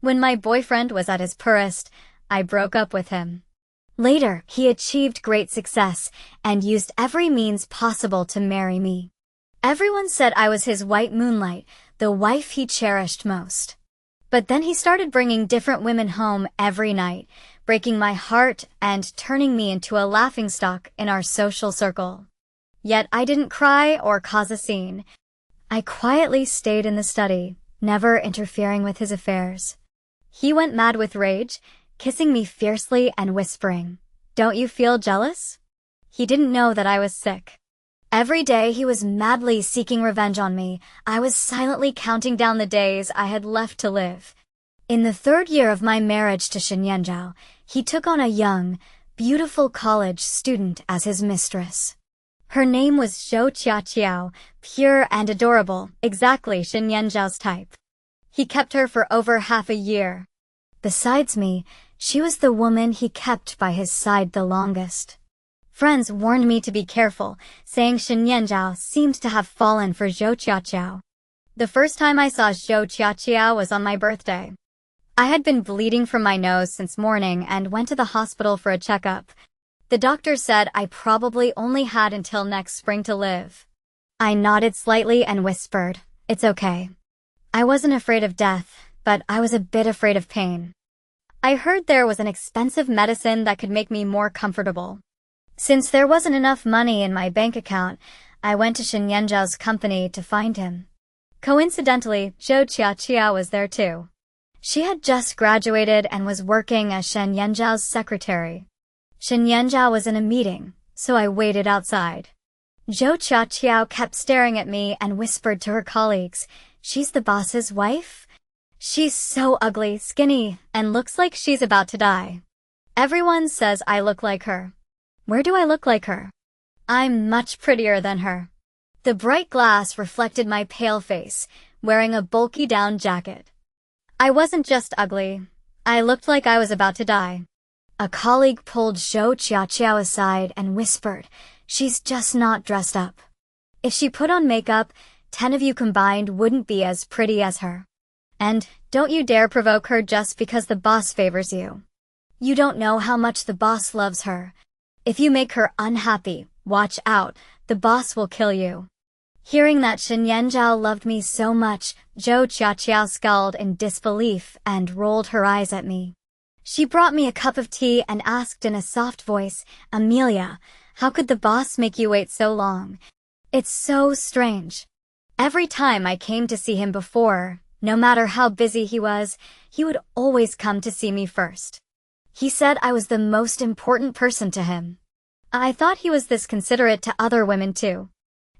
When my boyfriend was at his poorest, I broke up with him. Later, he achieved great success and used every means possible to marry me. Everyone said I was his white moonlight, the wife he cherished most. But then he started bringing different women home every night, breaking my heart and turning me into a laughingstock in our social circle. Yet I didn't cry or cause a scene. I quietly stayed in the study, never interfering with his affairs. He went mad with rage, kissing me fiercely and whispering, "Don't you feel jealous?" He didn't know that I was sick. Every day he was madly seeking revenge on me. I was silently counting down the days I had left to live. In the 3rd year of my marriage to Shenyanzhao, he took on a young, beautiful college student as his mistress. Her name was Zhou Qiaqiao, pure and adorable, exactly Shenyanzhao's type. He kept her for over half a year. Besides me, she was the woman he kept by his side the longest. Friends warned me to be careful, saying Shenyanzhao seemed to have fallen for Zhou Qiaqiao. The first time I saw Zhou Qiaqiao was on my birthday. I had been bleeding from my nose since morning and went to the hospital for a checkup. The doctor said I probably only had until next spring to live. I nodded slightly and whispered, "It's okay." I wasn't afraid of death, but I was a bit afraid of pain. I heard there was an expensive medicine that could make me more comfortable. Since there wasn't enough money in my bank account, I went to Shenyanzhao's company to find him. Coincidentally, Zhou Qiaqiao was there too. She had just graduated and was working as Shenyanzhao's secretary. Shenyanzhao was in a meeting, so I waited outside. Zhou Qiaqiao kept staring at me and whispered to her colleagues, "She's the boss's wife? She's so ugly, skinny, and looks like she's about to die. Everyone says I look like her. Where do I look like her? I'm much prettier than her." The bright glass reflected my pale face, wearing a bulky down jacket. I wasn't just ugly. I looked like I was about to die. A colleague pulled Zhou Qiaqiao aside and whispered, "She's just not dressed up. If she put on makeup, 10 of you combined wouldn't be as pretty as her. And don't you dare provoke her just because the boss favors you. You don't know how much the boss loves her. If you make her unhappy, watch out, the boss will kill you." Hearing that Shenyanzhao loved me so much, Zhou Qiaqiao scowled in disbelief and rolled her eyes at me. She brought me a cup of tea and asked in a soft voice, "Amelia, how could the boss make you wait so long? It's so strange." Every time I came to see him before, no matter how busy he was, he would always come to see me first. He said I was the most important person to him. I thought he was this considerate to other women too.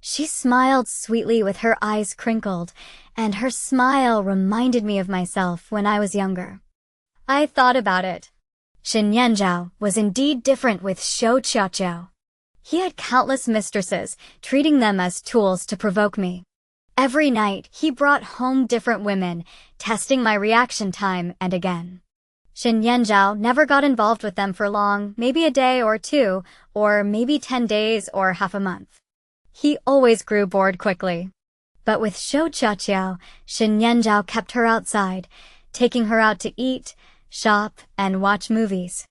She smiled sweetly with her eyes crinkled, and her smile reminded me of myself when I was younger. I thought about it. Shenyanzhao was indeed different with Zhou Qiaqiao. He had countless mistresses, treating them as tools to provoke me. Every night, he brought home different women, testing my reaction time and again. Shenyanzhao never got involved with them for long, maybe a day or two, or maybe 10 days or half a month. He always grew bored quickly. But with Zhou Qiaqiao, Shenyanzhao kept her outside, taking her out to eat, shop, and watch movies.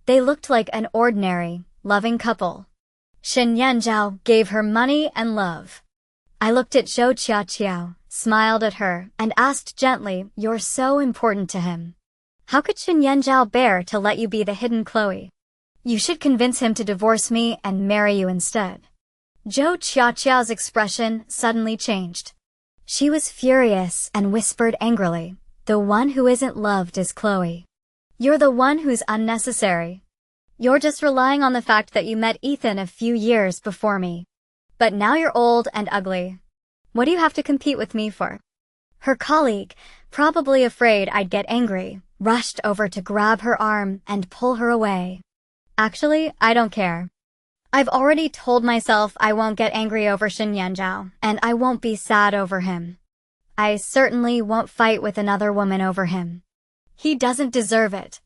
They looked like an ordinary, loving couple. Shenyanzhao gave her money and love. I looked at Zhou Qiaqiao, smiled at her, and asked gently, "You're so important to him. How could Shenyanzhao bear to let you be the hidden Chloe? You should convince him to divorce me and marry you instead." Zhou Qiaqiao's expression suddenly changed. She was furious and whispered angrily, "The one who isn't loved is Chloe. You're the one who's unnecessary. You're just relying on the fact that you met Ethan a few years before me. But now you're old and ugly. What do you have to compete with me for?" Her colleague, probably afraid I'd get angry, rushed over to grab her arm and pull her away. Actually, I don't care. I've already told myself I won't get angry over Shenyanzhao, and I won't be sad over him. I certainly won't fight with another woman over him. He doesn't deserve it.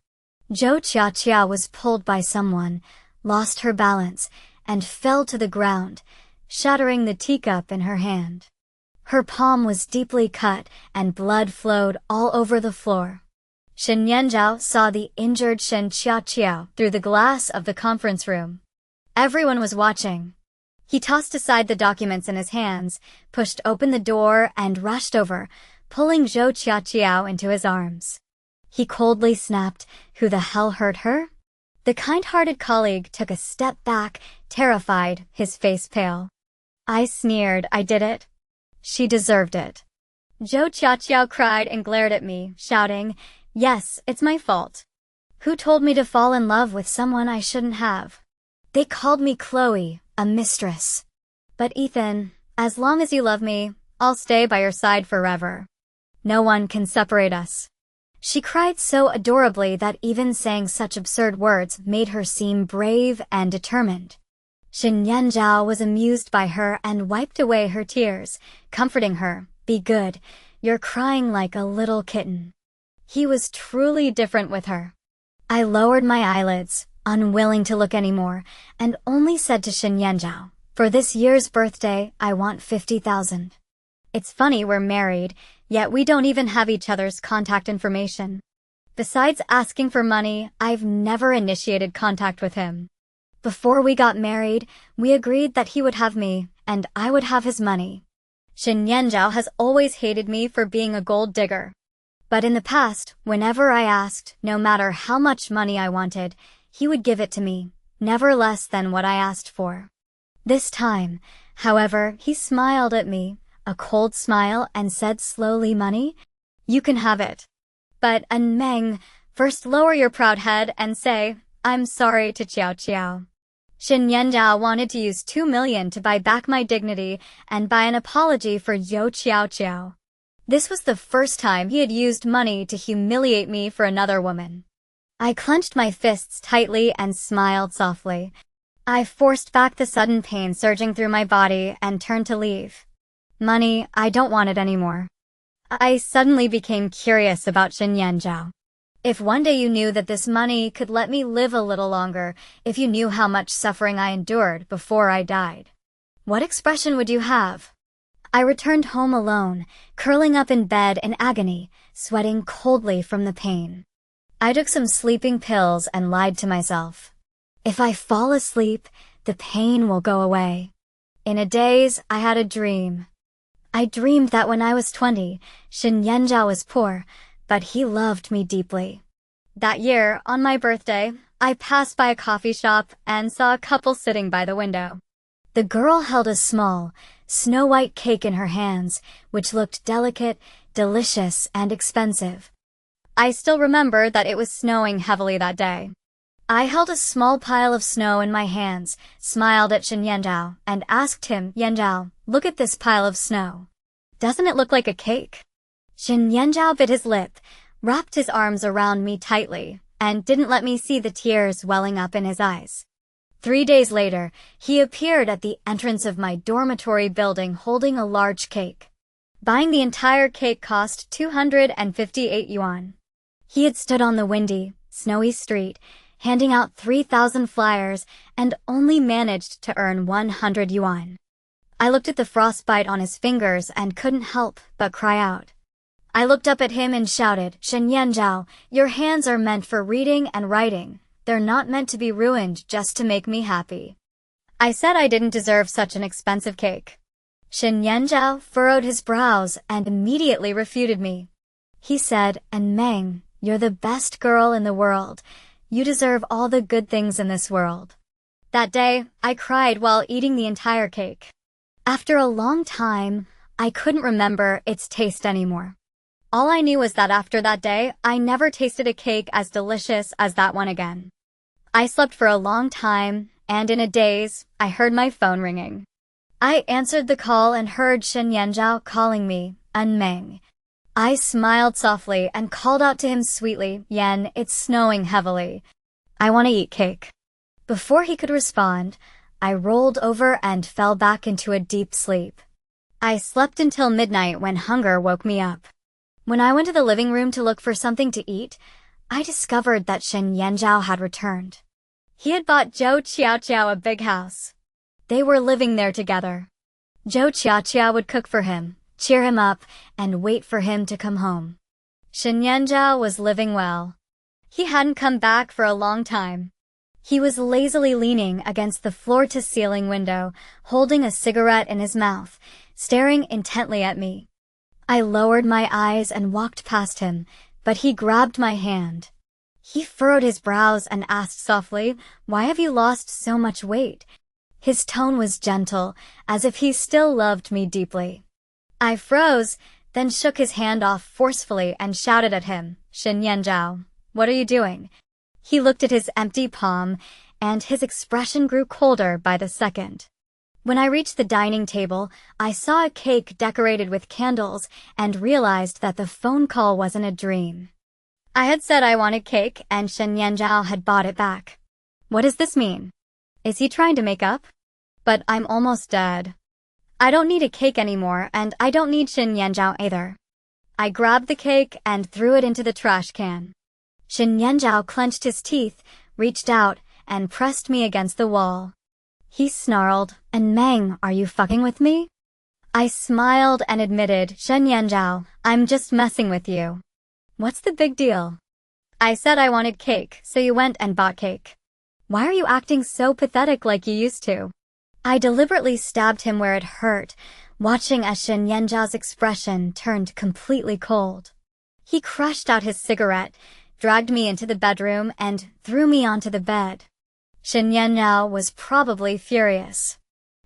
Zhou Qiaqiao was pulled by someone, lost her balance, and fell to the ground, shattering the teacup in her hand. Her palm was deeply cut and blood flowed all over the floor. Shen Yanzhao saw the injured Shen Qiaoqiao through the glass of the conference room. Everyone was watching. He tossed aside the documents in his hands, pushed open the door, and rushed over, pulling Zhou Qiaoqiao into his arms. He coldly snapped, "Who the hell hurt her?" The kind-hearted colleague took a step back, terrified, his face pale. I sneered. "I did it. She deserved it." Zhou Qiaoqiao cried and glared at me, shouting, "Yes, it's my fault. Who told me to fall in love with someone I shouldn't have? They called me Chloe, a mistress. But Ethan, as long as you love me, I'll stay by your side forever. No one can separate us." She cried so adorably that even saying such absurd words made her seem brave and determined. Shen Yanzhao was amused by her and wiped away her tears, comforting her, "Be good, you're crying like a little kitten." He was truly different with her. I lowered my eyelids, unwilling to look anymore, and only said to Shen Yanzhao, "For this year's birthday, I want 50,000. It's funny we're married, yet we don't even have each other's contact information. Besides asking for money, I've never initiated contact with him. Before we got married, we agreed that he would have me, and I would have his money. Shen Yanzhao has always hated me for being a gold digger. But in the past, whenever I asked, no matter how much money I wanted, he would give it to me, never less than what I asked for. This time, however, he smiled at me, a cold smile, and said slowly, 'Money? You can have it. But, Meng, first lower your proud head and say, I'm sorry to Qiaoqiao.' Shen Yanzhao wanted to use 2 million to buy back my dignity and buy an apology for Zhou Qiaoqiao. This was the first time he had used money to humiliate me for another woman. I clenched my fists tightly and smiled softly. I forced back the sudden pain surging through my body and turned to leave. "Money, I don't want it anymore." I suddenly became curious about Shen Yanzhao. If one day you knew that this money could let me live a little longer, if you knew how much suffering I endured before I died, what expression would you have? I returned home alone, curling up in bed in agony, sweating coldly from the pain. I took some sleeping pills and lied to myself. If I fall asleep, the pain will go away. In a daze, I had a dream. I dreamed that when I was 20, Shen Yanzhao was poor, but he loved me deeply. That year, on my birthday, I passed by a coffee shop and saw a couple sitting by the window. The girl held a small, snow-white cake in her hands, which looked delicate, delicious, and expensive. I still remember that it was snowing heavily that day. I held a small pile of snow in my hands, smiled at Shen Yanzhao, and asked him, "Yanzhao, look at this pile of snow. Doesn't it look like a cake?" Shen Yanzhao bit his lip, wrapped his arms around me tightly, and didn't let me see the tears welling up in his eyes. 3 days later, he appeared at the entrance of my dormitory building holding a large cake. Buying the entire cake cost 258 yuan. He had stood on the windy, snowy street, handing out 3,000 flyers, and only managed to earn 100 yuan. I looked at the frostbite on his fingers and couldn't help but cry out. I looked up at him and shouted, "Shen Yanzhao, your hands are meant for reading and writing. They're not meant to be ruined just to make me happy." I said I didn't deserve such an expensive cake. Shen Yanzhao furrowed his brows and immediately refuted me. He said, "Meng, you're the best girl in the world. You deserve all the good things in this world." That day, I cried while eating the entire cake. After a long time, I couldn't remember its taste anymore. All I knew was that after that day, I never tasted a cake as delicious as that one again. I slept for a long time, and in a daze, I heard my phone ringing. I answered the call and heard Shen Yanzhao calling me, "Meng." I smiled softly and called out to him sweetly, "Yan, it's snowing heavily. I want to eat cake." Before he could respond, I rolled over and fell back into a deep sleep. I slept until midnight when hunger woke me up. When I went to the living room to look for something to eat, I discovered that Shen Yanzhao had returned. He had bought Zhou Qiaoqiao a big house. They were living there together. Zhou Qiaoqiao would cook for him, cheer him up, and wait for him to come home. Shenyanzhao was living well. He hadn't come back for a long time. He was lazily leaning against the floor-to-ceiling window, holding a cigarette in his mouth, staring intently at me. I lowered my eyes and walked past him, but he grabbed my hand. He furrowed his brows and asked softly, "Why have you lost so much weight?" His tone was gentle, as if he still loved me deeply. I froze, then shook his hand off forcefully and shouted at him, "Shenyanzhao, what are you doing?" He looked at his empty palm, and his expression grew colder by the second. When I reached the dining table, I saw a cake decorated with candles and realized that the phone call wasn't a dream. I had said I wanted cake, and Shenyanzhao had bought it back. What does this mean? Is he trying to make up? But I'm almost dead. I don't need a cake anymore, and I don't need Shenyanzhao either. I grabbed the cake and threw it into the trash can. Shenyanzhao clenched his teeth, reached out, and pressed me against the wall. He snarled, "And Meng, are you fucking with me?" I smiled and admitted, "Shenyanzhao, I'm just messing with you." "What's the big deal?" "I said I wanted cake, so you went and bought cake. Why are you acting so pathetic like you used to?" I deliberately stabbed him where it hurt, watching as Shenyanzhao's expression turned completely cold. He crushed out his cigarette, dragged me into the bedroom, and threw me onto the bed. Shenyanzhao was probably furious.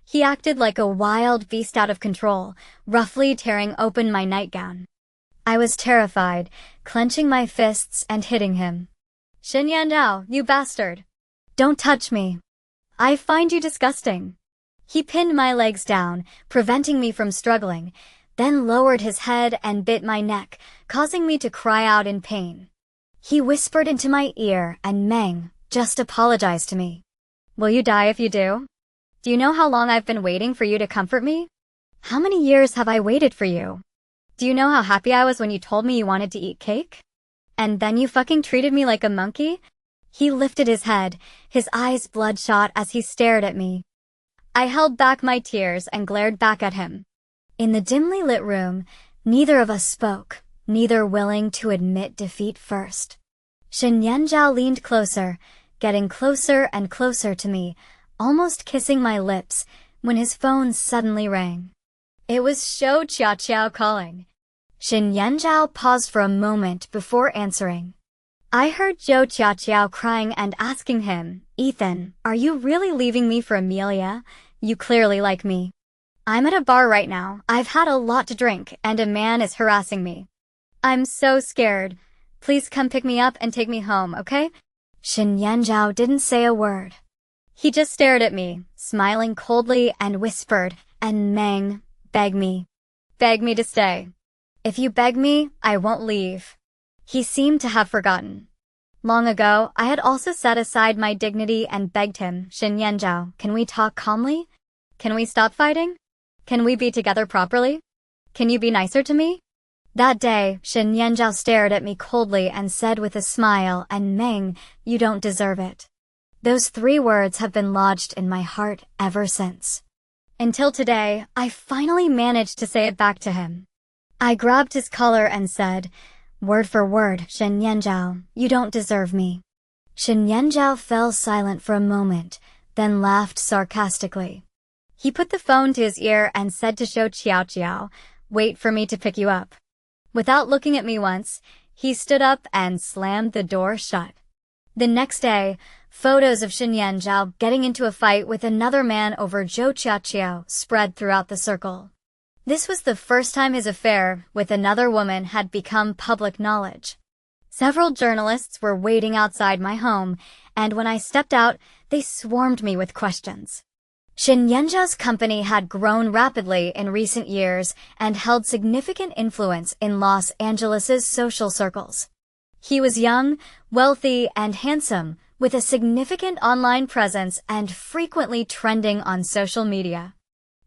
He acted like a wild beast out of control, roughly tearing open my nightgown. I was terrified, clenching my fists and hitting him. "Shenyanzhao, you bastard! Don't touch me. I find you disgusting." He pinned my legs down, preventing me from struggling, then lowered his head and bit my neck, causing me to cry out in pain. He whispered into my ear, "And Meng, just apologize to me." "Will you die if you do? Do you know how long I've been waiting for you to comfort me? How many years have I waited for you? Do you know how happy I was when you told me you wanted to eat cake? And then you fucking treated me like a monkey?" He lifted his head, his eyes bloodshot as he stared at me. I held back my tears and glared back at him. In the dimly lit room, neither of us spoke, neither willing to admit defeat first. Shenyanzhao leaned closer, getting closer and closer to me, almost kissing my lips, when his phone suddenly rang. It was Zhou Qiaoqiao calling. Shenyanzhao paused for a moment before answering. I heard Zhou Qiaoqiao crying and asking him, "Ethan, are you really leaving me for Amelia? You clearly like me." "I'm at a bar right now. I've had a lot to drink, and a man is harassing me. I'm so scared. Please come pick me up and take me home, okay?" Shenyanzhao didn't say a word. He just stared at me, smiling coldly, and whispered, "And Meng, beg me. Beg me to stay. If you beg me, I won't leave." He seemed to have forgotten. Long ago, I had also set aside my dignity and begged him, "Shenyanzhao, can we talk calmly? Can we stop fighting? Can we be together properly? Can you be nicer to me?" That day, Shenyanzhao stared at me coldly and said with a smile, "And Meng, you don't deserve it." Those 3 words have been lodged in my heart ever since. Until today, I finally managed to say it back to him. I grabbed his collar and said, word for word, "Shenyanzhao, you don't deserve me." Shenyanzhao fell silent for a moment, then laughed sarcastically. He put the phone to his ear and said to Zhou Qiaoqiao, "Wait for me to pick you up." Without looking at me once, he stood up and slammed the door shut. The next day, photos of Shenyanzhao getting into a fight with another man over Zhou Qiaoqiao spread throughout the circle. This was the first time his affair with another woman had become public knowledge. Several journalists were waiting outside my home, and when I stepped out, they swarmed me with questions. Shenyanzhao's company had grown rapidly in recent years and held significant influence in Los Angeles' social circles. He was young, wealthy, and handsome, with a significant online presence and frequently trending on social media.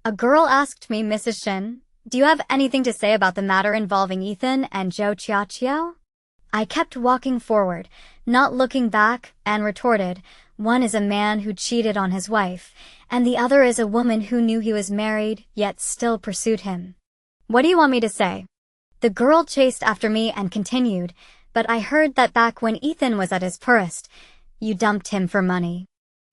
A girl asked me, "Mrs. Shen, do you have anything to say about the matter involving Ethan and Zhou Qiaoqiao?" I kept walking forward, not looking back, and retorted, "One is a man who cheated on his wife, and the other is a woman who knew he was married, yet still pursued him. What do you want me to say?" The girl chased after me and continued, but I heard that back when Ethan was at his poorest, you dumped him for money.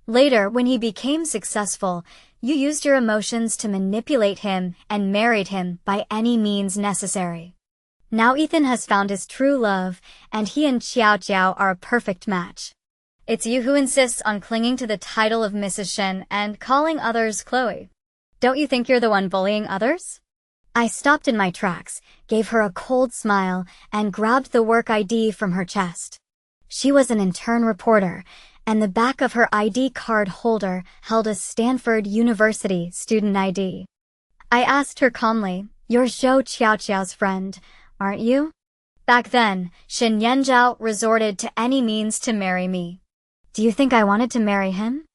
Later, when he became successful, you used your emotions to manipulate him and married him by any means necessary. Now Ethan has found his true love, and he and Xiao Xiao are a perfect match. It's you who insists on clinging to the title of Mrs. Shen and calling others Chloe. Don't you think you're the one bullying others? I stopped in my tracks, gave her a cold smile, and grabbed the work ID from her chest. She was an intern reporter, and the back of her ID card holder held a Stanford University student ID. I asked her calmly, "You're Zhou Qiaoqiao's friend, aren't you?" Back then, Shen Yanzhao resorted to any means to marry me. Do you think I wanted to marry him?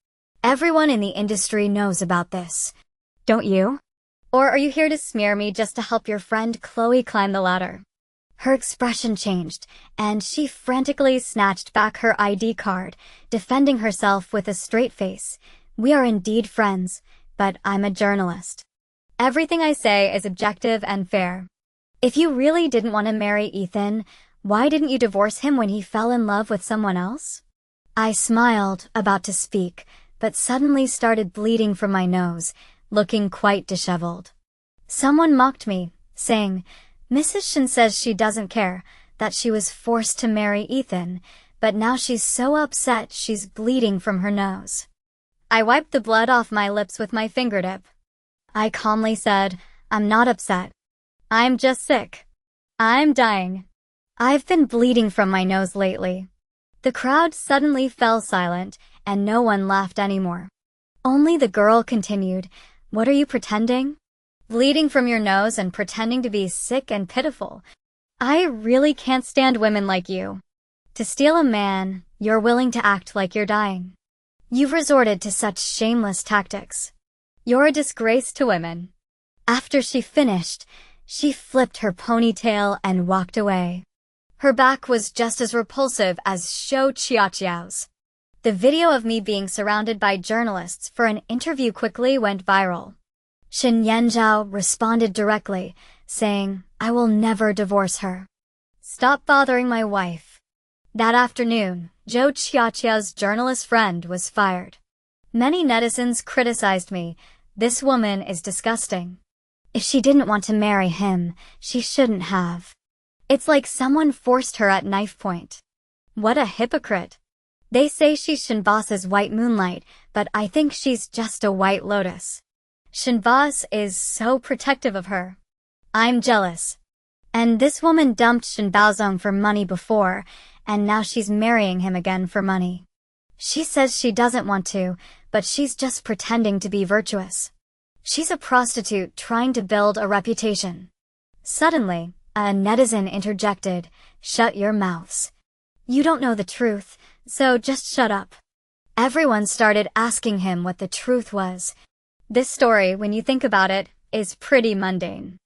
Everyone in the industry knows about this. Don't you? Or are you here to smear me just to help your friend Chloe climb the ladder? Her expression changed, and she frantically snatched back her ID card, defending herself with a straight face. We are indeed friends, but I'm a journalist. Everything I say is objective and fair. If you really didn't want to marry Ethan, why didn't you divorce him when he fell in love with someone else? I smiled, about to speak, but suddenly started bleeding from my nose, looking quite disheveled. Someone mocked me, saying, "Mrs. Shen says she doesn't care, that she was forced to marry Ethan, but now she's so upset she's bleeding from her nose." I wiped the blood off my lips with my fingertip. I calmly said, "I'm not upset. I'm just sick. I'm dying. I've been bleeding from my nose lately." The crowd suddenly fell silent, and no one laughed anymore. Only the girl continued, "What are you pretending? Bleeding from your nose and pretending to be sick and pitiful. I really can't stand women like you. To steal a man, you're willing to act like you're dying. You've resorted to such shameless tactics. You're a disgrace to women." After she finished, she flipped her ponytail and walked away. Her back was just as repulsive as Zhou Qiaoqiao's. The video of me being surrounded by journalists for an interview quickly went viral. Shen Yanzhao responded directly, saying, "I will never divorce her. Stop bothering my wife." That afternoon, Zhou Qiaoqiao's journalist friend was fired. Many netizens criticized me. "This woman is disgusting. If she didn't want to marry him, she shouldn't have. It's like someone forced her at knife point. What a hypocrite. They say she's Shenba's white moonlight, but I think she's just a white lotus. Shenba is so protective of her. I'm jealous. And this woman dumped Shen Baozong for money before, and now she's marrying him again for money. She says she doesn't want to, but she's just pretending to be virtuous. She's a prostitute trying to build a reputation." Suddenly, a netizen interjected, "Shut your mouths. You don't know the truth, so just shut up." Everyone started asking him what the truth was. This story, when you think about it, is pretty mundane.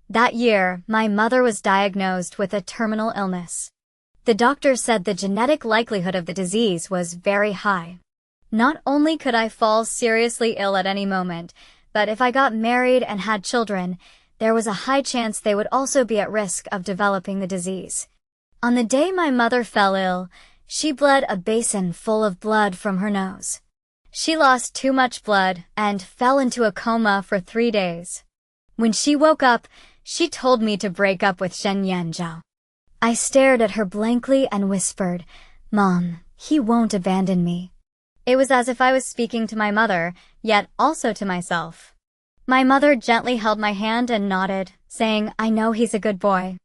That year, my mother was diagnosed with a terminal illness. The doctor said the genetic likelihood of the disease was very high. Not only could I fall seriously ill at any moment, but if I got married and had children, there was a high chance they would also be at risk of developing the disease. On the day my mother fell ill, she bled a basin full of blood from her nose. She lost too much blood and fell into a coma for 3 days. When she woke up, she told me to break up with Shen Yanzhao. I stared at her blankly and whispered, "Mom, he won't abandon me." It was as if I was speaking to my mother, yet also to myself. My mother gently held my hand and nodded, saying, "I know he's a good boy."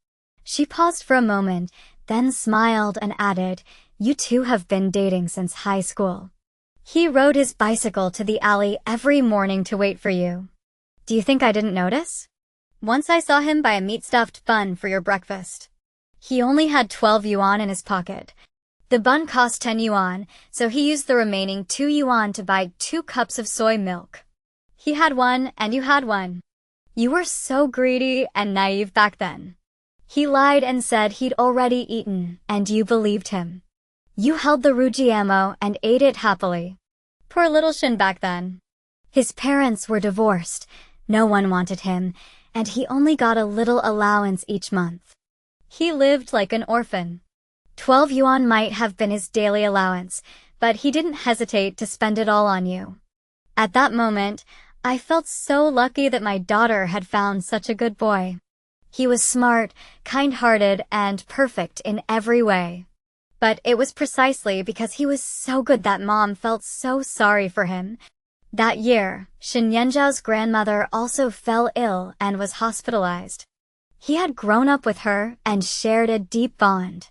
She paused for a moment, then smiled and added, "You two have been dating since high school. He rode his bicycle to the alley every morning to wait for you. Do you think I didn't notice? Once I saw him buy a meat-stuffed bun for your breakfast. He only had 12 yuan in his pocket. The bun cost 10 yuan, so he used the remaining 2 yuan to buy 2 cups of soy milk. He had one and you had one. You were so greedy and naive back then. He lied and said he'd already eaten, and you believed him. You held the rujiamo and ate it happily. Poor little Shin back then. His parents were divorced, no one wanted him, and he only got a little allowance each month. He lived like an orphan. 12 yuan might have been his daily allowance, but he didn't hesitate to spend it all on you. At that moment, I felt so lucky that my daughter had found such a good boy. He was smart, kind-hearted, and perfect in every way. But it was precisely because he was so good that Mom felt so sorry for him. That year, Shen Yanzhao's grandmother also fell ill and was hospitalized. He had grown up with her and shared a deep bond.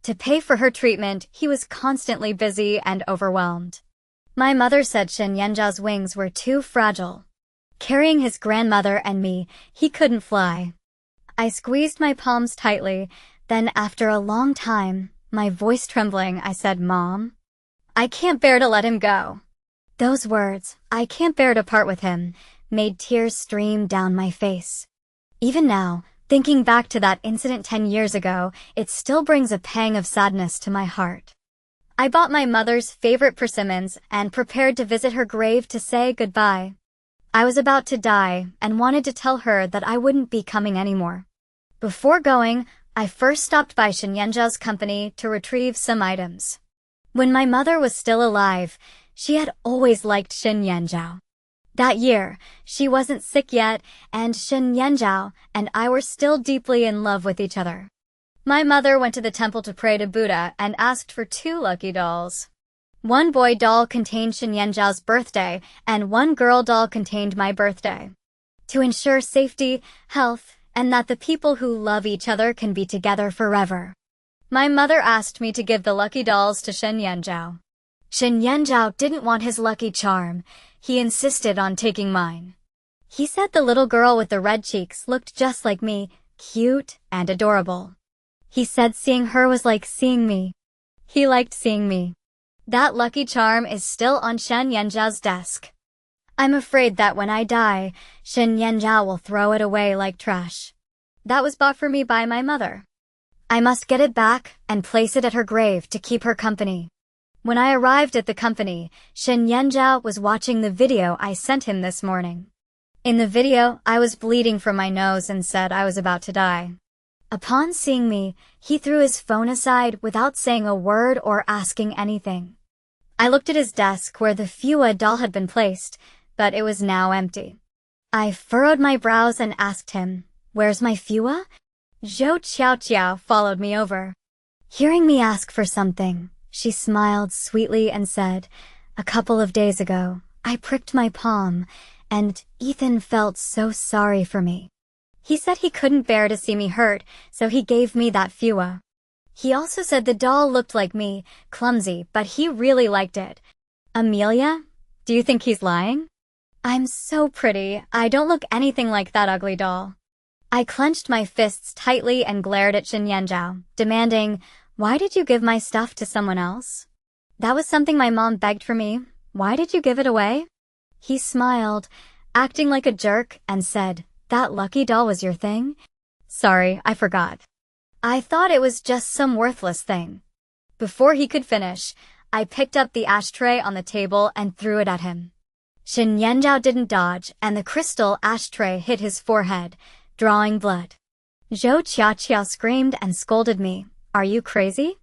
To pay for her treatment, he was constantly busy and overwhelmed. My mother said Shen Yanzhao's wings were too fragile. Carrying his grandmother and me, he couldn't fly. I squeezed my palms tightly, then after a long time, my voice trembling, I said, "Mom, I can't bear to let him go." Those words, "I can't bear to part with him," made tears stream down my face. Even now, thinking back to that incident 10 years ago, it still brings a pang of sadness to my heart. I bought my mother's favorite persimmons and prepared to visit her grave to say goodbye. I was about to die and wanted to tell her that I wouldn't be coming anymore. Before going, I first stopped by Shen Yanzhao's company to retrieve some items. When my mother was still alive, she had always liked Shen Yanzhao. That year, she wasn't sick yet, and Shen Yanzhao and I were still deeply in love with each other. My mother went to the temple to pray to Buddha and asked for 2 lucky dolls. One boy doll contained Shen Yanzhao's birthday, and one girl doll contained my birthday. To ensure safety, health, and that the people who love each other can be together forever, my mother asked me to give the lucky dolls to Shen Yanzhao. Shen Yanzhao didn't want his lucky charm. He insisted on taking mine. He said the little girl with the red cheeks looked just like me, cute and adorable. He said seeing her was like seeing me. He liked seeing me. That lucky charm is still on Shen Yanzhao's desk. I'm afraid that when I die, Shen Yanzhao will throw it away like trash. That was bought for me by my mother. I must get it back and place it at her grave to keep her company. When I arrived at the company, Shen Yanzhao was watching the video I sent him this morning. In the video, I was bleeding from my nose and said I was about to die. Upon seeing me, he threw his phone aside without saying a word or asking anything. I looked at his desk where the Fua doll had been placed, but it was now empty. I furrowed my brows and asked him, "Where's my Fua?" Zhou Qiao followed me over. Hearing me ask for something, she smiled sweetly and said, "A couple of days ago, I pricked my palm, and Ethan felt so sorry for me. He said he couldn't bear to see me hurt, so he gave me that Fua. He also said the doll looked like me, clumsy, but he really liked it. Amelia, do you think he's lying? I'm so pretty, I don't look anything like that ugly doll." I clenched my fists tightly and glared at Shen Yanzhao, demanding, "Why did you give my stuff to someone else? That was something my mom begged for me. Why did you give it away?" He smiled, acting like a jerk, and said, "That lucky doll was your thing? Sorry, I forgot. I thought it was just some worthless thing." Before he could finish, I picked up the ashtray on the table and threw it at him. Shen Yanzhao didn't dodge, and the crystal ashtray hit his forehead, drawing blood. Zhou Qiao screamed and scolded me. "Are you crazy?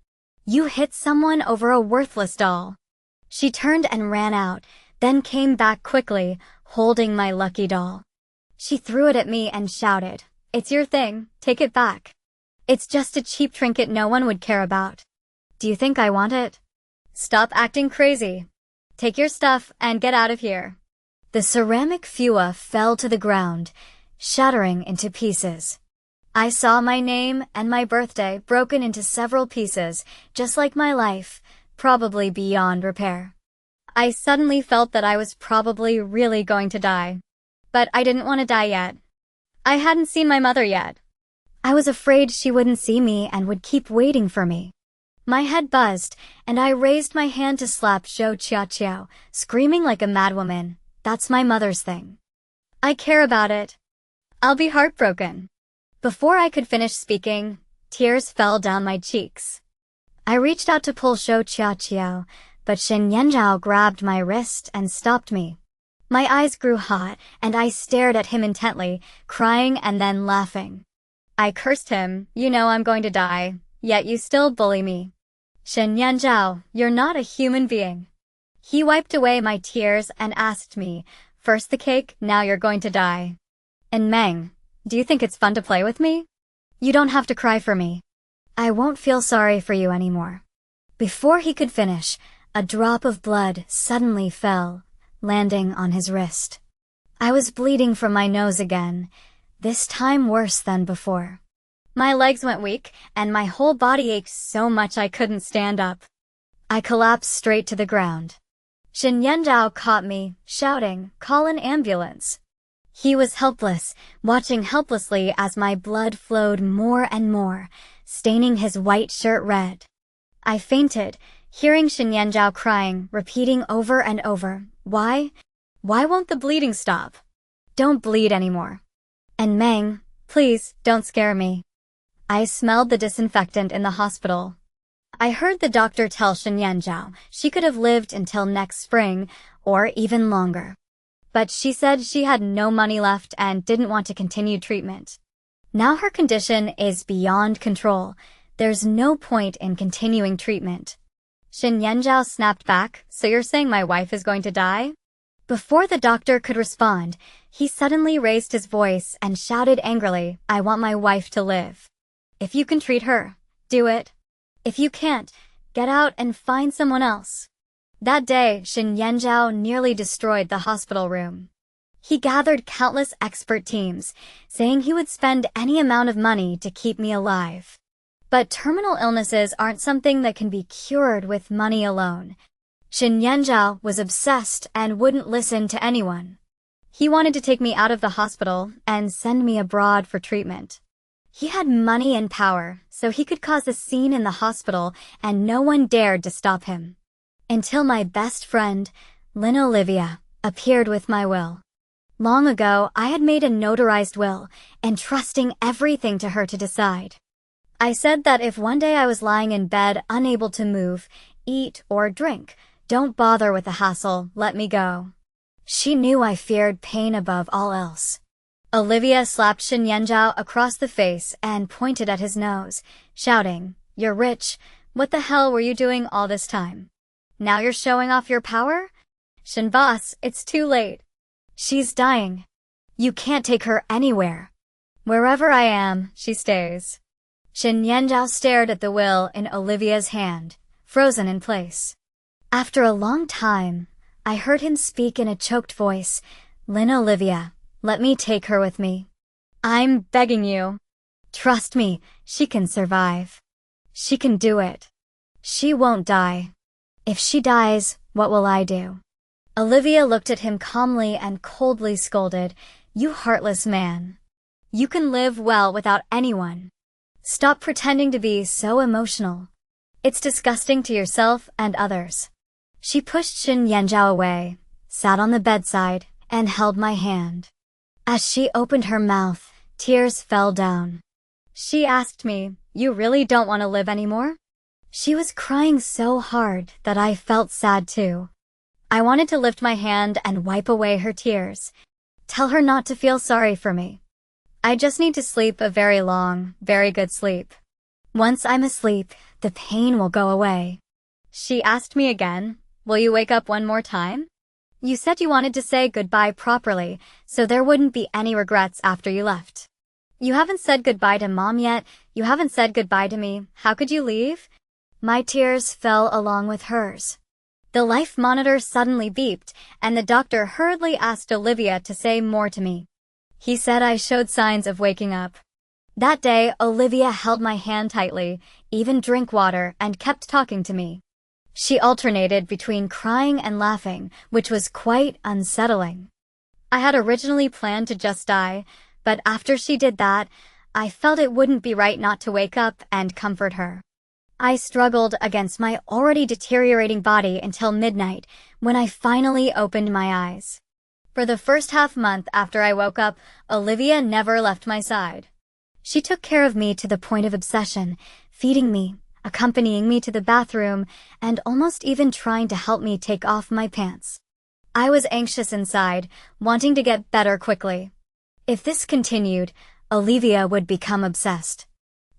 You hit someone over a worthless doll." She turned and ran out, then came back quickly, holding my lucky doll. She threw it at me and shouted, "It's your thing, take it back. It's just a cheap trinket no one would care about. Do you think I want it? Stop acting crazy. Take your stuff and get out of here." The ceramic Fua fell to the ground, shattering into pieces. I saw my name and my birthday broken into several pieces, just like my life, probably beyond repair. I suddenly felt that I was probably really going to die. But I didn't want to die yet. I hadn't seen my mother yet. I was afraid she wouldn't see me and would keep waiting for me. My head buzzed, and I raised my hand to slap Zhou Qiao, screaming like a madwoman, "That's my mother's thing. I care about it. I'll be heartbroken." Before I could finish speaking, tears fell down my cheeks. I reached out to pull Zhou Qiao, but Shen Yanzhao grabbed my wrist and stopped me. My eyes grew hot, and I stared at him intently, crying and then laughing. I cursed him. You know I'm going to die, yet you still bully me. Shen Yanzhao, you're not a human being. He wiped away my tears and asked me, first the cake, now you're going to die. And Meng, do you think it's fun to play with me? You don't have to cry for me. I won't feel sorry for you anymore. Before he could finish, a drop of blood suddenly fell, landing on his wrist. I was bleeding from my nose again, this time worse than before. My legs went weak, and my whole body ached so much I couldn't stand up. I collapsed straight to the ground. Shen Yanzhao caught me, shouting, "Call an ambulance." He was helpless, watching helplessly as my blood flowed more and more, staining his white shirt red. I fainted, hearing Shen Yanzhao crying, repeating over and over, Why won't the bleeding stop? Don't bleed anymore. And Meng, please, don't scare me. I smelled the disinfectant in the hospital. I heard the doctor tell Shen Yanzhao she could have lived until next spring, or even longer. But she said she had no money left and didn't want to continue treatment. Now her condition is beyond control. There's no point in continuing treatment. Shen Yanzhao snapped back, so you're saying my wife is going to die? Before the doctor could respond, he suddenly raised his voice and shouted angrily, I want my wife to live. If you can treat her, do it. If you can't, get out and find someone else. That day, Shen Yanzhao nearly destroyed the hospital room. He gathered countless expert teams, saying he would spend any amount of money to keep me alive. But terminal illnesses aren't something that can be cured with money alone. Shen Yanzhao was obsessed and wouldn't listen to anyone. He wanted to take me out of the hospital and send me abroad for treatment. He had money and power, so he could cause a scene in the hospital and no one dared to stop him. Until my best friend, Lynn Olivia, appeared with my will. Long ago, I had made a notarized will, entrusting everything to her to decide. I said that if one day I was lying in bed unable to move, eat, or drink, don't bother with the hassle, let me go. She knew I feared pain above all else. Olivia slapped Shen Yanzhao across the face and pointed at his nose, shouting, You're rich, what the hell were you doing all this time? Now you're showing off your power? Shen boss, it's too late. She's dying. You can't take her anywhere. Wherever I am, she stays. Shen Yanzhao stared at the will in Olivia's hand, frozen in place. After a long time, I heard him speak in a choked voice, Lynn Olivia, let me take her with me. I'm begging you. Trust me, she can survive. She can do it. She won't die. If she dies, what will I do? Olivia looked at him calmly and coldly scolded, You heartless man. You can live well without anyone. Stop pretending to be so emotional. It's disgusting to yourself and others. She pushed Shen Yanzhao away, sat on the bedside, and held my hand. As she opened her mouth, tears fell down. She asked me, You really don't want to live anymore? She was crying so hard that I felt sad too. I wanted to lift my hand and wipe away her tears. Tell her not to feel sorry for me. I just need to sleep a very long, very good sleep. Once I'm asleep, the pain will go away. She asked me again, Will you wake up one more time? You said you wanted to say goodbye properly, so there wouldn't be any regrets after you left. You haven't said goodbye to Mom yet, you haven't said goodbye to me, how could you leave? My tears fell along with hers. The life monitor suddenly beeped, and the doctor hurriedly asked Olivia to say more to me. He said I showed signs of waking up. That day, Olivia held my hand tightly, even drank water, and kept talking to me. She alternated between crying and laughing, which was quite unsettling. I had originally planned to just die, but after she did that, I felt it wouldn't be right not to wake up and comfort her. I struggled against my already deteriorating body until midnight, when I finally opened my eyes. For the first half-month after I woke up, Olivia never left my side. She took care of me to the point of obsession, feeding me, accompanying me to the bathroom, and almost even trying to help me take off my pants. I was anxious inside, wanting to get better quickly. If this continued, Olivia would become obsessed.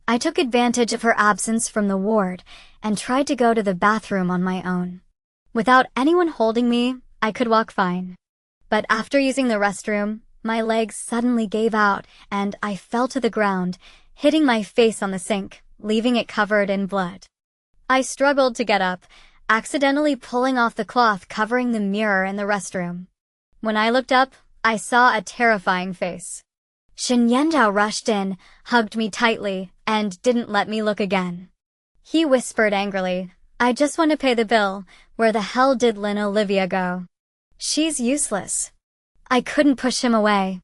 I took advantage of her absence from the ward and tried to go to the bathroom on my own. Without anyone holding me, I could walk fine. But after using the restroom, my legs suddenly gave out and I fell to the ground, hitting my face on the sink, leaving it covered in blood. I struggled to get up, accidentally pulling off the cloth covering the mirror in the restroom. When I looked up, I saw a terrifying face. Shen Yanzhao rushed in, hugged me tightly, and didn't let me look again. He whispered angrily, "I just want to pay the bill. Where the hell did Lin Olivia go? She's useless." I couldn't push him away.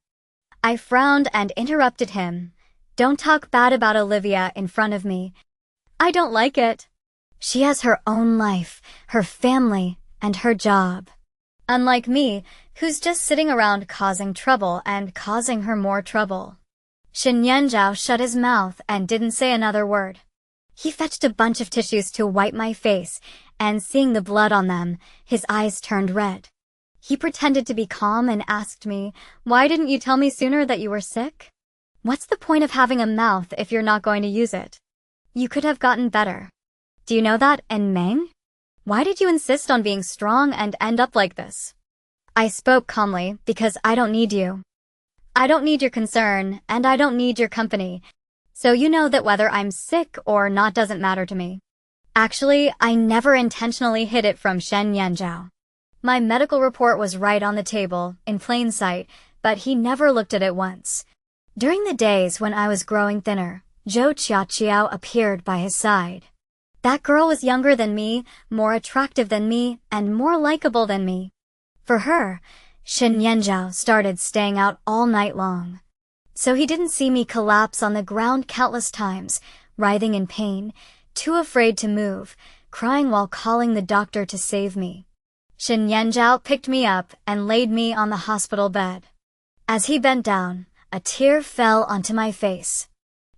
I frowned and interrupted him. "Don't talk bad about Olivia in front of me. I don't like it. She has her own life, her family, and her job. Unlike me, who's just sitting around causing trouble and causing her more trouble." Shen Yanzhao shut his mouth and didn't say another word. He fetched a bunch of tissues to wipe my face, and seeing the blood on them, his eyes turned red. He pretended to be calm and asked me, "Why didn't you tell me sooner that you were sick? What's the point of having a mouth if you're not going to use it? You could have gotten better. Do you know that, and Meng? Why did you insist on being strong and end up like this?" I spoke calmly because I don't need you. I don't need your concern, and I don't need your company. So you know that whether I'm sick or not doesn't matter to me. Actually, I never intentionally hid it from Shen Yanzhao. My medical report was right on the table, in plain sight, but he never looked at it once. During the days when I was growing thinner, Zhou Qiaqiao appeared by his side. That girl was younger than me, more attractive than me, and more likable than me. For her, Shen Yanzhao started staying out all night long. So he didn't see me collapse on the ground countless times, writhing in pain, too afraid to move, crying while calling the doctor to save me. Shen Yanzhao picked me up and laid me on the hospital bed. As he bent down, a tear fell onto my face.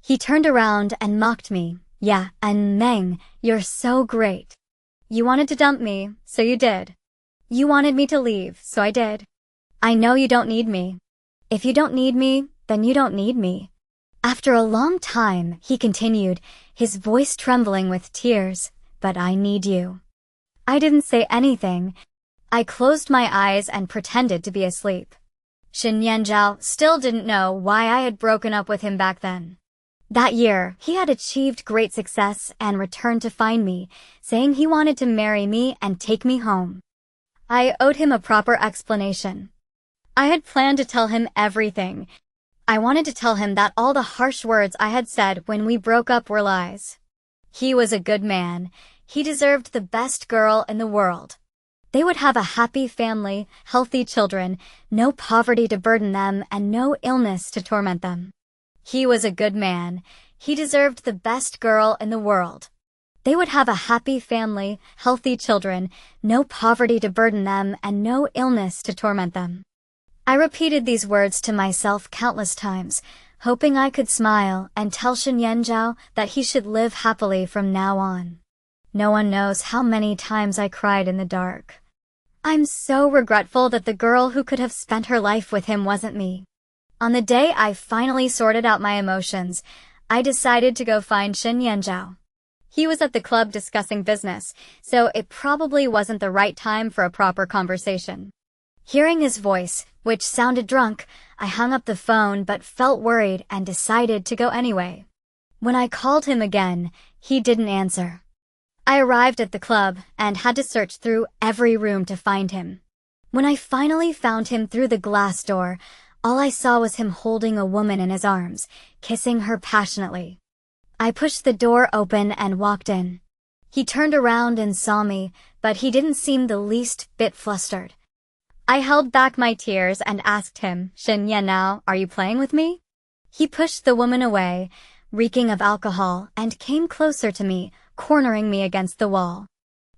He turned around and mocked me. "Yeah, and Meng, you're so great. You wanted to dump me, so you did. You wanted me to leave, so I did. I know you don't need me. If you don't need me, then you don't need me." After a long time, he continued, his voice trembling with tears, "But I need you." I didn't say anything. I closed my eyes and pretended to be asleep. Shen Yanzhao still didn't know why I had broken up with him back then. That year, he had achieved great success and returned to find me, saying he wanted to marry me and take me home. I owed him a proper explanation. I had planned to tell him everything. I wanted to tell him that all the harsh words I had said when we broke up were lies. He was a good man. He deserved the best girl in the world. They would have a happy family, healthy children, no poverty to burden them, and no illness to torment them. He was a good man. He deserved the best girl in the world. They would have a happy family, healthy children, no poverty to burden them, and no illness to torment them. I repeated these words to myself countless times, hoping I could smile and tell Shen Yanzhao that he should live happily from now on. No one knows how many times I cried in the dark. I'm so regretful that the girl who could have spent her life with him wasn't me. On the day I finally sorted out my emotions, I decided to go find Shen Yanzhao. He was at the club discussing business, so it probably wasn't the right time for a proper conversation. Hearing his voice, which sounded drunk, I hung up the phone but felt worried and decided to go anyway. When I called him again, he didn't answer. I arrived at the club and had to search through every room to find him. When I finally found him through the glass door, all I saw was him holding a woman in his arms, kissing her passionately. I pushed the door open and walked in. He turned around and saw me, but he didn't seem the least bit flustered. I held back my tears and asked him, "Shen Yanzhao, are you playing with me?" He pushed the woman away, reeking of alcohol, and came closer to me, cornering me against the wall.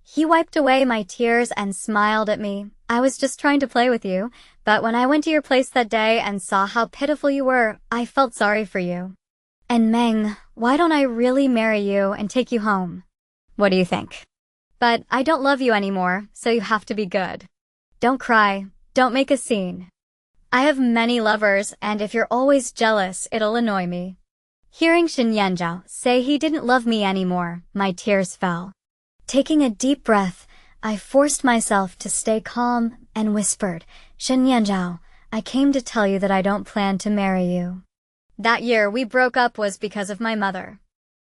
He wiped away my tears and smiled at me. "I was just trying to play with you, but when I went to your place that day and saw how pitiful you were, I felt sorry for you. And Meng, why don't I really marry you and take you home? What do you think? But I don't love you anymore, so you have to be good." don't cry, don't make a scene. I have many lovers, and if you're always jealous, it'll annoy me. Hearing Shen Yanzhao say he didn't love me anymore, my tears fell. Taking a deep breath, I forced myself to stay calm and whispered, Shen Yanzhao, I came to tell you that I don't plan to marry you. That year we broke up was because of my mother.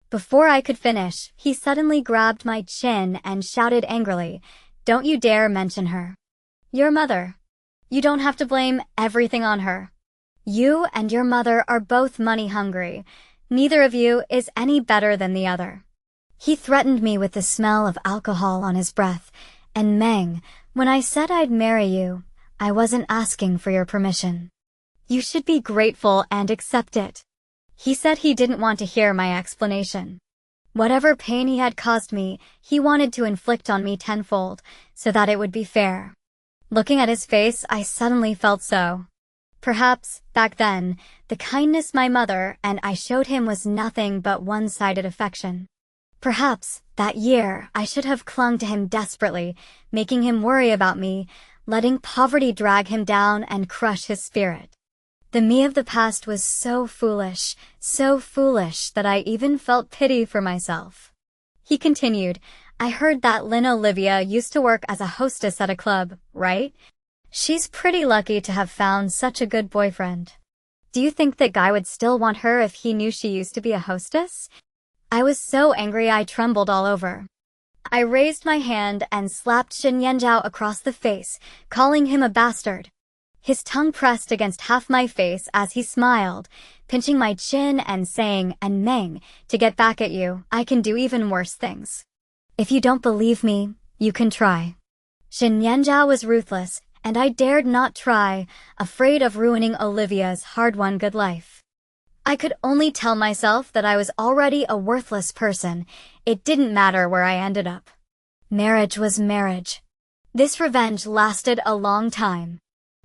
Before I could finish, he suddenly grabbed my chin and shouted angrily, don't you dare mention her. Your mother. You don't have to blame everything on her. You and your mother are both money hungry. Neither of you is any better than the other. He threatened me with the smell of alcohol on his breath, and Meng, when I said I'd marry you, I wasn't asking for your permission. You should be grateful and accept it. He said he didn't want to hear my explanation. Whatever pain he had caused me, he wanted to inflict on me tenfold, so that it would be fair. Looking at his face, I suddenly felt so. Perhaps, back then, the kindness my mother and I showed him was nothing but one-sided affection. Perhaps, that year, I should have clung to him desperately, making him worry about me, letting poverty drag him down and crush his spirit. The me of the past was so foolish that I even felt pity for myself. He continued, I heard that Lynn Olivia used to work as a hostess at a club, right? She's pretty lucky to have found such a good boyfriend. Do you think that guy would still want her if he knew she used to be a hostess? I was so angry I trembled all over. I raised my hand and slapped Shen Yanzhao across the face, calling him a bastard. His tongue pressed against half my face as he smiled, pinching my chin and saying, and Meng, to get back at you, I can do even worse things. If you don't believe me, you can try. Shen Yanzhao was ruthless, and I dared not try, afraid of ruining Olivia's hard-won good life. I could only tell myself that I was already a worthless person. It didn't matter where I ended up. Marriage was marriage. This revenge lasted a long time.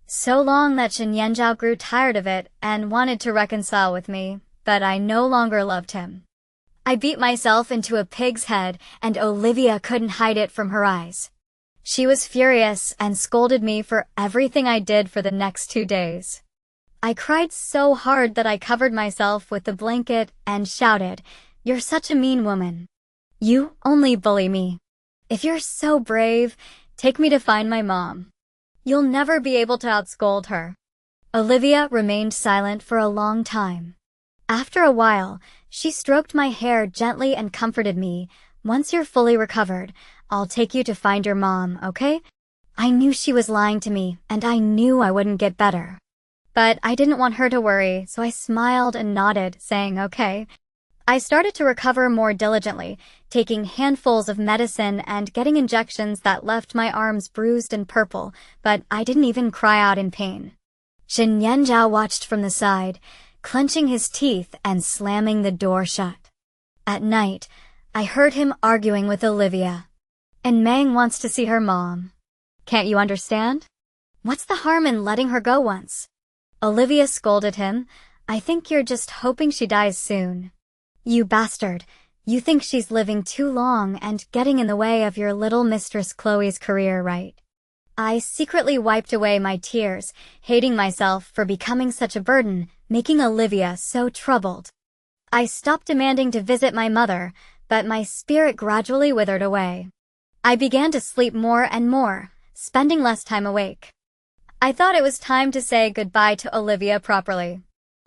So long that Shen Yanzhao grew tired of it and wanted to reconcile with me, but I no longer loved him. I beat myself into a pig's head, and Olivia couldn't hide it from her eyes. She was furious and scolded me for everything I did for the next 2 days. I cried so hard that I covered myself with the blanket and shouted, You're such a mean woman. You only bully me. If you're so brave, take me to find my mom. You'll never be able to outscold her. Olivia remained silent for a long time. After a while, she stroked my hair gently and comforted me. Once you're fully recovered, I'll take you to find your mom, okay? I knew she was lying to me, and I knew I wouldn't get better. But I didn't want her to worry, so I smiled and nodded, saying okay. I started to recover more diligently, taking handfuls of medicine and getting injections that left my arms bruised and purple, but I didn't even cry out in pain. Shen Yanzhao watched from the side, clenching his teeth and slamming the door shut. At night, I heard him arguing with Olivia. And Meng wants to see her mom. Can't you understand? What's the harm in letting her go once? Olivia scolded him. I think you're just hoping she dies soon. You bastard. You think she's living too long and getting in the way of your little Mistress Chloe's career, right? I secretly wiped away my tears, hating myself for becoming such a burden, making Olivia so troubled. I stopped demanding to visit my mother, but my spirit gradually withered away. I began to sleep more and more, spending less time awake. I thought it was time to say goodbye to Olivia properly.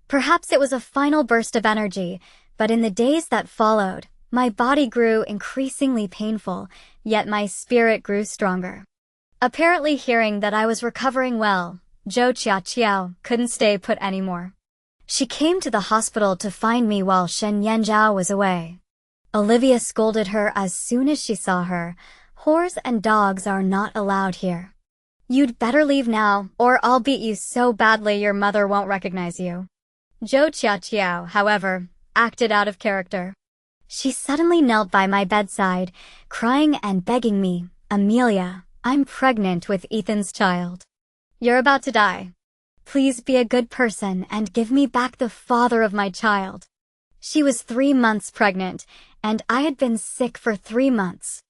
Perhaps it was a final burst of energy, but in the days that followed, my body grew increasingly painful, yet my spirit grew stronger. Apparently hearing that I was recovering well, Zhou Qiaqiao couldn't stay put anymore. She came to the hospital to find me while Shen Yanzhao was away. Olivia scolded her as soon as she saw her. Whores and dogs are not allowed here. You'd better leave now, or I'll beat you so badly your mother won't recognize you. Zhou Qiaqiao, however, acted out of character. She suddenly knelt by my bedside, crying and begging me, Amelia, I'm pregnant with Ethan's child. You're about to die. Please be a good person and give me back the father of my child. She was 3 months pregnant, and I had been sick for 3 months.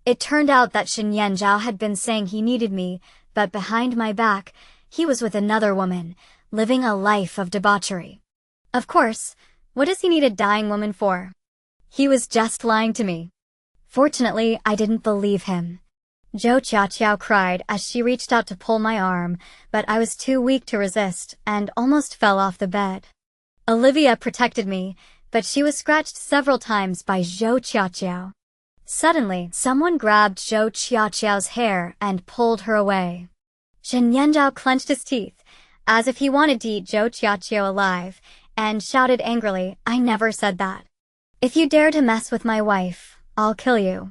It turned out that Shen Yanzhao had been saying he needed me, but behind my back, he was with another woman, living a life of debauchery. Of course, what does he need a dying woman for? He was just lying to me. Fortunately, I didn't believe him. Zhou Qiaoqiao cried as she reached out to pull my arm, but I was too weak to resist and almost fell off the bed. Olivia protected me, but she was scratched several times by Zhou Qiaoqiao. Suddenly, someone grabbed Zhou Qiaoqiao's hair and pulled her away. Shen Yanzhao clenched his teeth, as if he wanted to eat Zhou Qiaoqiao alive, and shouted angrily, "I never said that. If you dare to mess with my wife, I'll kill you."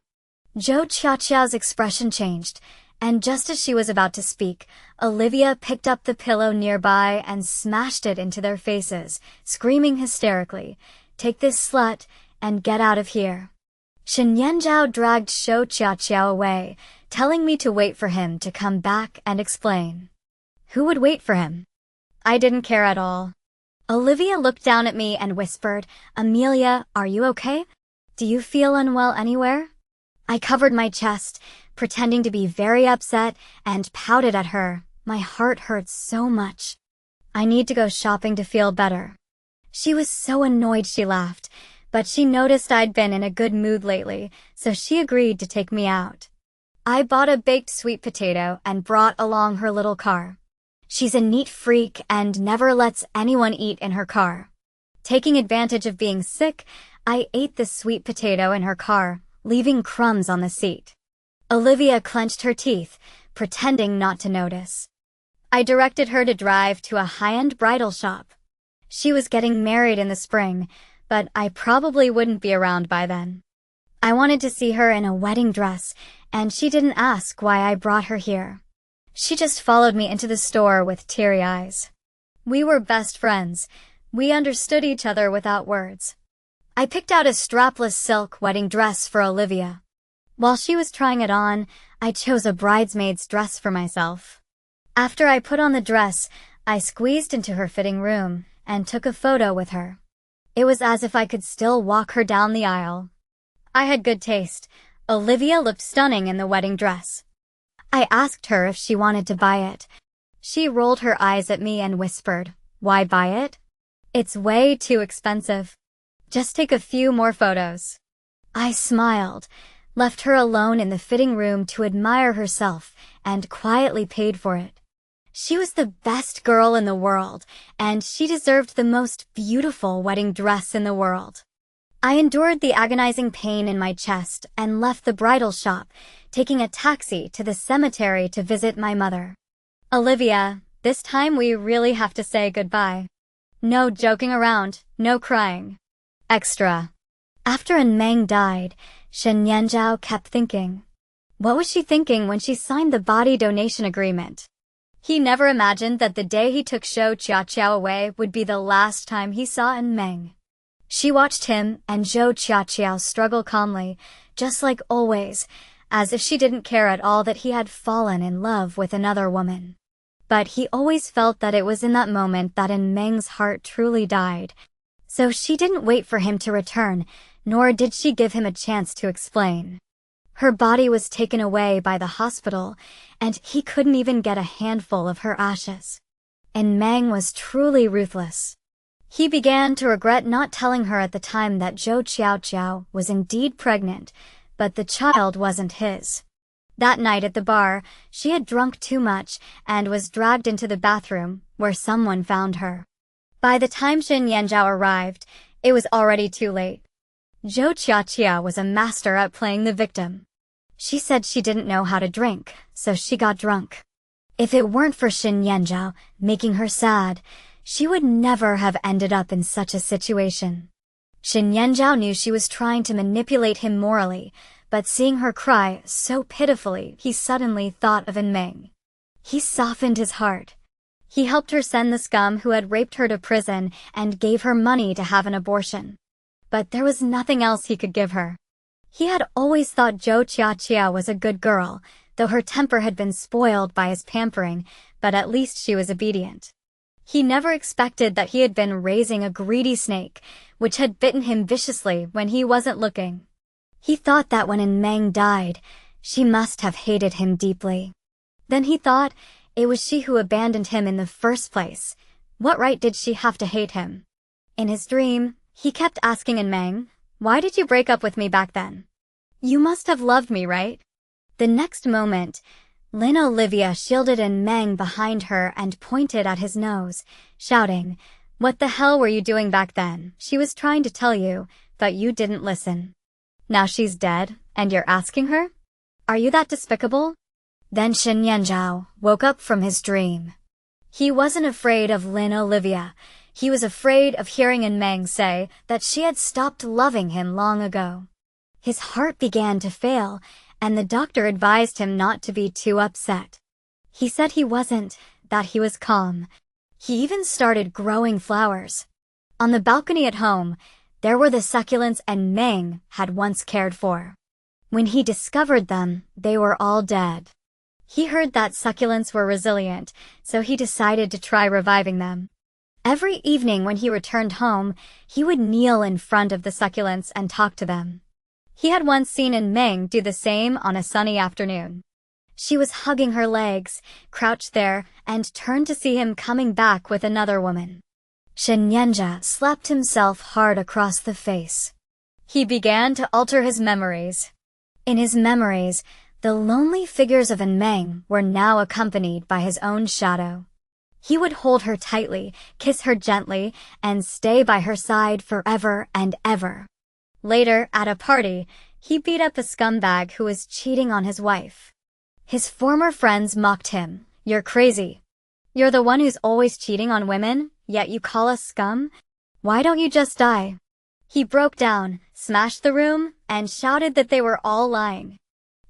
Zhou Qiaoqiao's expression changed, and just as she was about to speak, Olivia picked up the pillow nearby and smashed it into their faces, screaming hysterically, "Take this slut and get out of here." Shen Yanzhao dragged Zhou Qiaoqiao away, telling me to wait for him to come back and explain. Who would wait for him? I didn't care at all. Olivia looked down at me and whispered, "Amelia, are you okay? Do you feel unwell anywhere?" I covered my chest, pretending to be very upset, and pouted at her. My heart hurt so much. "I need to go shopping to feel better." She was so annoyed she laughed, but she noticed I'd been in a good mood lately, so she agreed to take me out. I bought a baked sweet potato and brought along her little car. She's a neat freak and never lets anyone eat in her car. Taking advantage of being sick, I ate the sweet potato in her car, leaving crumbs on the seat. Olivia clenched her teeth, pretending not to notice. I directed her to drive to a high-end bridal shop. She was getting married in the spring, but I probably wouldn't be around by then. I wanted to see her in a wedding dress, and she didn't ask why I brought her here. She just followed me into the store with teary eyes. We were best friends. We understood each other without words. I picked out a strapless silk wedding dress for Olivia. While she was trying it on, I chose a bridesmaid's dress for myself. After I put on the dress, I squeezed into her fitting room and took a photo with her. It was as if I could still walk her down the aisle. I had good taste. Olivia looked stunning in the wedding dress. I asked her if she wanted to buy it. She rolled her eyes at me and whispered, "Why buy it? It's way too expensive. Just take a few more photos." I smiled, left her alone in the fitting room to admire herself, and quietly paid for it. She was the best girl in the world, and she deserved the most beautiful wedding dress in the world. I endured the agonizing pain in my chest and left the bridal shop, taking a taxi to the cemetery to visit my mother. "Olivia, this time we really have to say goodbye. No joking around, no crying. Extra." After me died, Shen Yanzhao kept thinking. What was she thinking when she signed the body donation agreement? He never imagined that the day he took Zhou Qiaoqiao away would be the last time he saw me. She watched him and Zhou Qiaoqiao struggle calmly, just like always, as if she didn't care at all that he had fallen in love with another woman. But he always felt that it was in that moment that Meng's heart truly died. So she didn't wait for him to return, nor did she give him a chance to explain. Her body was taken away by the hospital, and he couldn't even get a handful of her ashes. And Meng was truly ruthless. He began to regret not telling her at the time that Zhou Qiaoqiao was indeed pregnant, but the child wasn't his. That night at the bar, she had drunk too much and was dragged into the bathroom, where someone found her. By the time Shen Yanzhao arrived, it was already too late. Zhou Qiaoqiao was a master at playing the victim. She said she didn't know how to drink, so she got drunk. If it weren't for Shen Yanzhao making her sad, she would never have ended up in such a situation. Shen Yanzhao knew she was trying to manipulate him morally, but seeing her cry so pitifully, he suddenly thought of Meng. He softened his heart. He helped her send the scum who had raped her to prison and gave her money to have an abortion. But there was nothing else he could give her. He had always thought Zhou Qiaoqiao was a good girl, though her temper had been spoiled by his pampering, but at least she was obedient. He never expected that he had been raising a greedy snake, which had bitten him viciously when he wasn't looking. He thought that when Meng died, she must have hated him deeply. Then he thought, it was she who abandoned him in the first place. What right did she have to hate him? In his dream, he kept asking In-Meng, why did you break up with me back then? You must have loved me, right? The next moment, Lin Olivia shielded In-Meng behind her and pointed at his nose, shouting, what the hell were you doing back then? She was trying to tell you, but you didn't listen. Now she's dead, and you're asking her? Are you that despicable? Then Shen Yanzhao woke up from his dream. He wasn't afraid of Lin Olivia. He was afraid of hearing In-Meng say that she had stopped loving him long ago. His heart began to fail, and the doctor advised him not to be too upset. He said he wasn't, that he was calm. He even started growing flowers. On the balcony at home, there were the succulents In-Meng had once cared for. When he discovered them, they were all dead. He heard that succulents were resilient, so he decided to try reviving them. Every evening when he returned home, he would kneel in front of the succulents and talk to them. He had once seen In-Meng do the same on a sunny afternoon. She was hugging her legs, crouched there, and turned to see him coming back with another woman. Shen Yanzha slapped himself hard across the face. He began to alter his memories. In his memories, the lonely figures of In-Meng were now accompanied by his own shadow. He would hold her tightly, kiss her gently, and stay by her side forever and ever. Later, at a party, he beat up a scumbag who was cheating on his wife. His former friends mocked him. You're crazy. You're the one who's always cheating on women, yet you call us scum? Why don't you just die? He broke down, smashed the room, and shouted that they were all lying.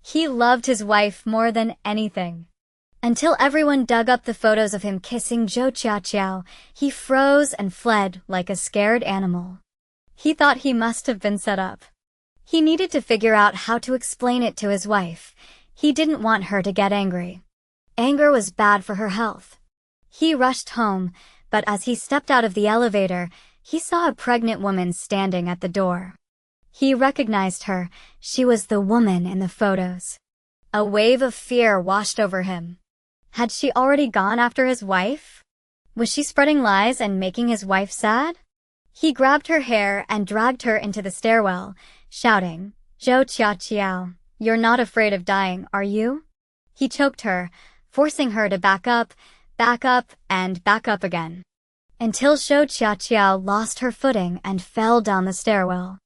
He loved his wife more than anything. Until everyone dug up the photos of him kissing Zhou Qiaqiao, he froze and fled like a scared animal. He thought he must have been set up. He needed to figure out how to explain it to his wife. He didn't want her to get angry. Anger was bad for her health. He rushed home, but as he stepped out of the elevator, he saw a pregnant woman standing at the door. He recognized her. She was the woman in the photos. A wave of fear washed over him. Had she already gone after his wife? Was she spreading lies and making his wife sad? He grabbed her hair and dragged her into the stairwell, shouting, Zhou Qiaqiao, you're not afraid of dying, are you? He choked her, forcing her to back up, and back up again. Until Zhou Qiaqiao lost her footing and fell down the stairwell.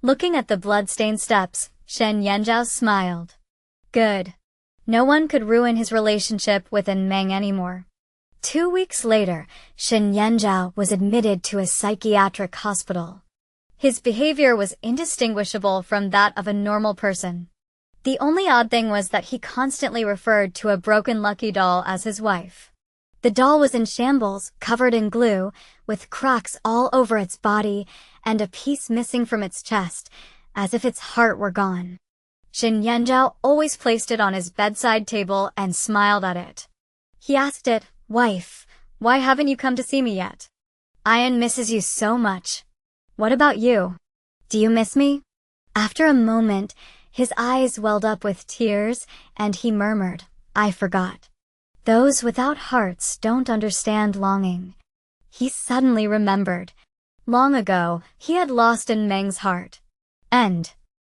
Looking at the blood-stained steps, Shen Yanzhao smiled. Good. No one could ruin his relationship with In-Meng anymore. 2 weeks later, Shen Yanzhao was admitted to a psychiatric hospital. His behavior was indistinguishable from that of a normal person. The only odd thing was that he constantly referred to a broken Lucky doll as his wife. The doll was in shambles, covered in glue, with cracks all over its body and a piece missing from its chest, as if its heart were gone. Shen Yanzhao always placed it on his bedside table and smiled at it. He asked it, Wife, why haven't you come to see me yet? Ian misses you so much. What about you? Do you miss me? After a moment, his eyes welled up with tears, and he murmured, I forgot. Those without hearts don't understand longing. He suddenly remembered. Long ago, he had lost In-Meng's heart. End.